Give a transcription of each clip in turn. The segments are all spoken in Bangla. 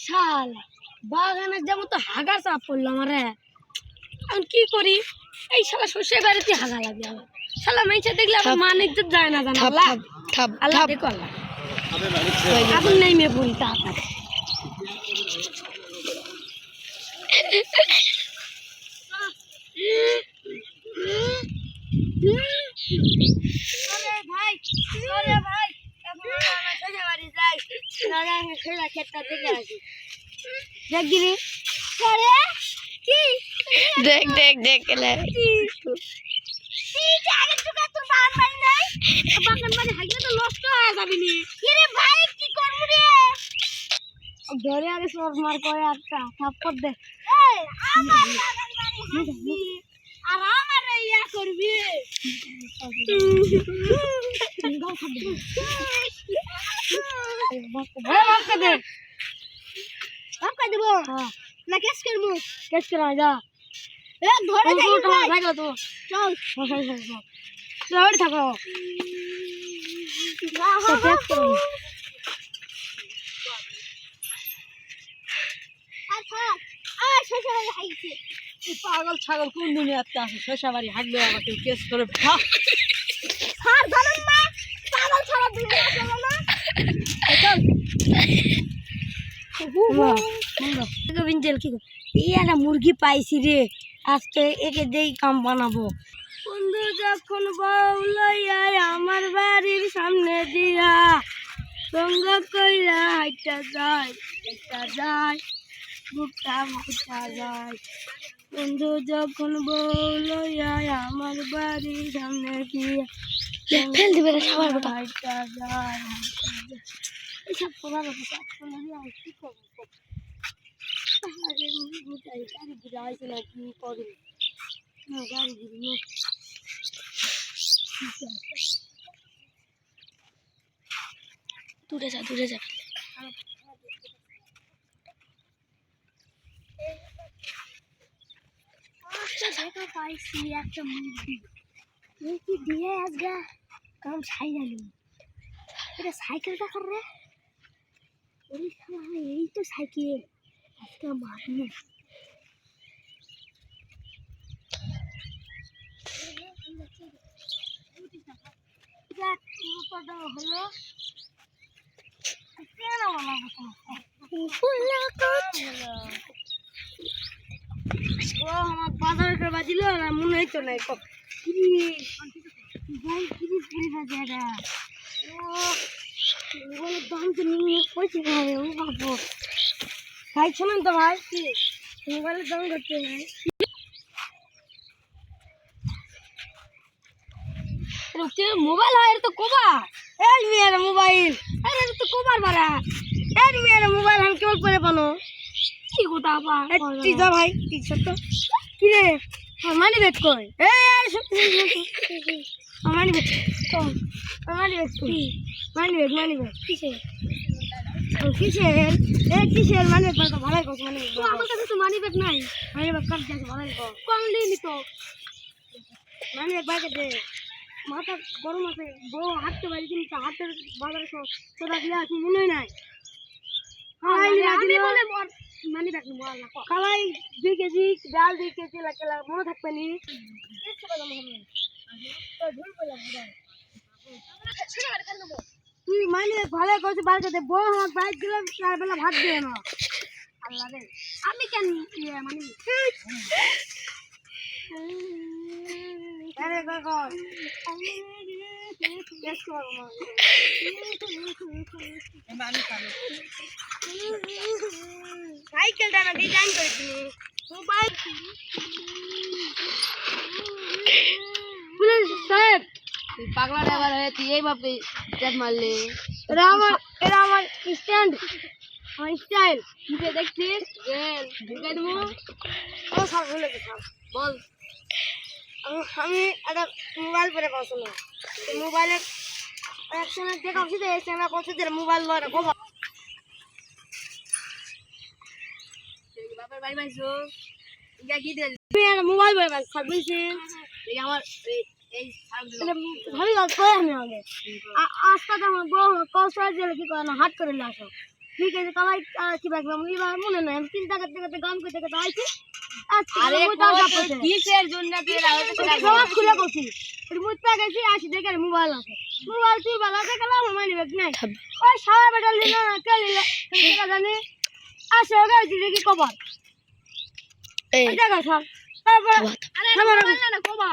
শালা বাগানের যেমন তো হাগা চাপ পড়লো আমার। এখন কি করি? এই শালা শ্বশুর বাড়িতে হাগা লাগে আমার। শালা মেয়েছে দেখলে আমার মান ইজ্জত যায় না জানা। আল্লাহ আল্লাহ দেখো আল্লাহ আগুন নেই মেয়ে পড়ি তাড়াতাড়ি। ভাই ভাই বাড়ি যাই খেতটা দেখে আসি। দেখ গিরি কি দেখ দেখ দেখ নষ্ট হয়ে যাবি নি ভাই কি করবো রে? ধরে আগে সর মার করে একটা থাপ্পড় দে। আর আমার ইয়া করবি দেবো না কেস করবো? কেস করা যা ধরে তো চল থাকো। পাগল ছাগল কোন দুনিয়াতে আছে? শশা বাড়ি হাঁকবে আবার কেউ কেস করে মুরগি পাইছি রে, আজকে একে দেই কাম বানাবো। বন্ধু যখন বউলাইয়া আমার বাড়ির সামনে দিয়া সঙ্গ কইরা হাইটা যায় বুকটা মাইটা যায়। বন্ধু যখন বউলাইয়া আমার বাড়ির সামনে দিয়া ফেল দিবে সবার হাইটা যায় এইসব করার কি করবো? গাড়ি ঘুরে আইসে না কি করে গাড়ি ঘুরে দূরে যা পাইছি একটা মুরগি দিয়ে আজগা কাম সাইকেল এটা সাইকেলটা কর রে। এই তো সাইকেল আজকে মারবো। হলো আমার বাজার করে বাজিল মনে হইতো নাই দাম তো পয়সা খাবে ও বাবু ভাই শোনেন তো ভাই কি মোবাইলের দাম করতে ভাই মোবাইল হয় তো কোবা এই মেয়ের মোবাইল তো কোবার বারা এই মেয়ের মোবাইল আমি কেবল করে বানো কি কথা যা ভাই সত্য কি রে মানি বেট কই মানি বেট মানি বেট কিসের মানি বেট তো ভালোই কস মানি বেট আমার কাছে তো মানি বেট নাই। মানি বেট কাট যাচ্ছে ভালোই কম দিলি তো মানি বেট বাইকে দে মাথা গরম আছে বউ হাঁটতে পারি কিন্তু হাতের বাজারে সোদা দিয়া আছে মনে নাই মানি দেখ খালাই 2 কেজি ডাল 2 কেজি লাগলে মনে থাকবে নি তুই মানি ভালো করছিস বাড়িতে বউ আমার বাইক দিলে চার বেলা ভাত দিয়ে না আল্লাহ রে আমি কেন মানি আরে কাকা সাইকেলটা না ডিজাইন করেছি মোবাইল সাহেব পাগলা ড্রাইভার হয়ে তুই এইভাবে চেক মারলি। এটা আমার স্ট্যান্ড আমার স্টাইল তুই দেখছিস ঢুকাই দেবো বল। আমি একটা মোবাইল পরে পছন্দ মোবাইলের একসময় দেখাচ্ছি তো এই সময় করছে যে মোবাইল লয় রাখো বাপের বাড়ি পাইছো কি মোবাইল পরে পাইছি বুঝছি আমার এই ভালোই গল্প আমি আগে আজকে তো আমার বউ কৌশল জেলে কি করে না হাট করে আসো ঠিক আছে কালাই কি ব্যাগলাম এবার মনে নাই আমি চিন্তা করতে করতে গান করতে করতে আইছি আরে কিসের জন্য তুই সব খুলে করছি মুখ পা গেছি আসি দেখে মোবাইল আছে মোবাইল তুই বালা দেখে আমার মানি ব্যাগ নাই ওই সারা বেটা নিল না কে নিল সেটা জানি আসে গেছি দেখি কবার এই দেখা সব তারপরে আরে না কোবা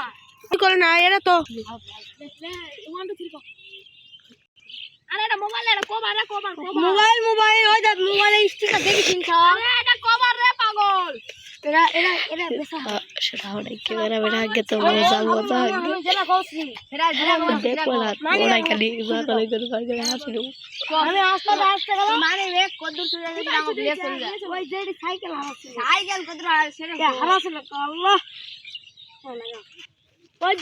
কি করে না এরা তো 1 2 3 আরে এটা মোবাইল এটা কোবা রে কোবা মোবাইল ওই দেখ মোবাইলে স্টিকার দেখিছিস আরে এটা কোবা রে পাগল এরা বেসা সেটা হলে কি বেরা আগে তো মনে জানবো তো আগে যেটা কইছি সেটা দেখো না ওরা খালি ইয়া করে করে হাসি দেবো আমি আসতে গেলাম মানে রে কদ্দুর তুই যদি আমাকে বিয়ে করে যা ওই যে সাইকেল হারাছে সাইকেল কদ্দুর সেটা হারাছে না আল্লাহ ওই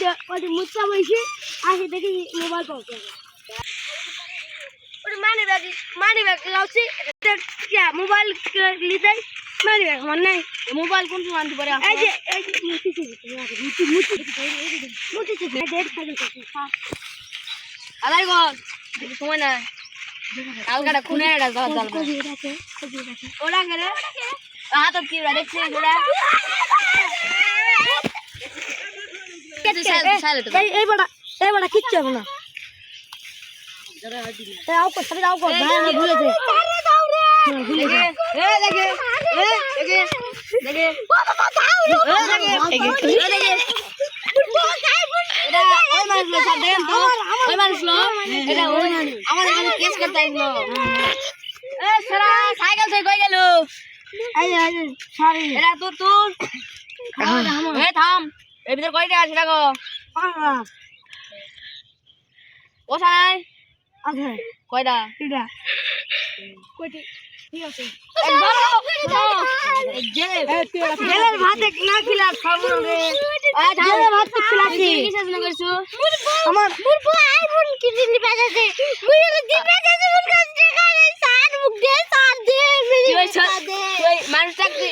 যে মুচ্ছা বইছি আসি দেখি মোবাইল পাওয়া ওই মানি ব্যাগ লাউছি মোবাইল লিতে মানি ব্যাগ আমার নাই মোবাইল কোন সময় আনতে পারে এই যে মুতি ডেট খালি আলাই গো সময় না কালকাটা খুনে এটা জল জল ওরা করে হাত কি রে দেখছিস ওরা এই বড়া কিচ্ছু হবে না আও কো সব আও কো ভাই আমি ভুলেছে সাইকেল থেকে কই গেল এটা তোর থাম এর ভিতরে কয়টা আছে দেখো ও সাই কয়টা ভাতে না খিলা খাবো রে ভাত খিলাছি আমার আইফোন কি দিন বাজাছে মুই দিন বাজাছে মুর কাছে দেখা নাই সাত মুখ দে সাত দে মেরি দে ওই মানুষ চাকরি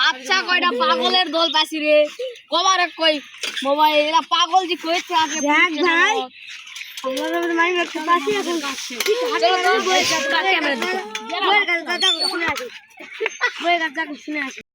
আচ্ছা কয়টা পাগলের দল পাইছি রে কবার কই মোবাইল এরা পাগল যে কইছে আগে দেখ ভাই আমরা মাইন একটা পাশে এখন চলো তো বই ক্যামেরা দিতে বইয়ের কাছে শুনে আসি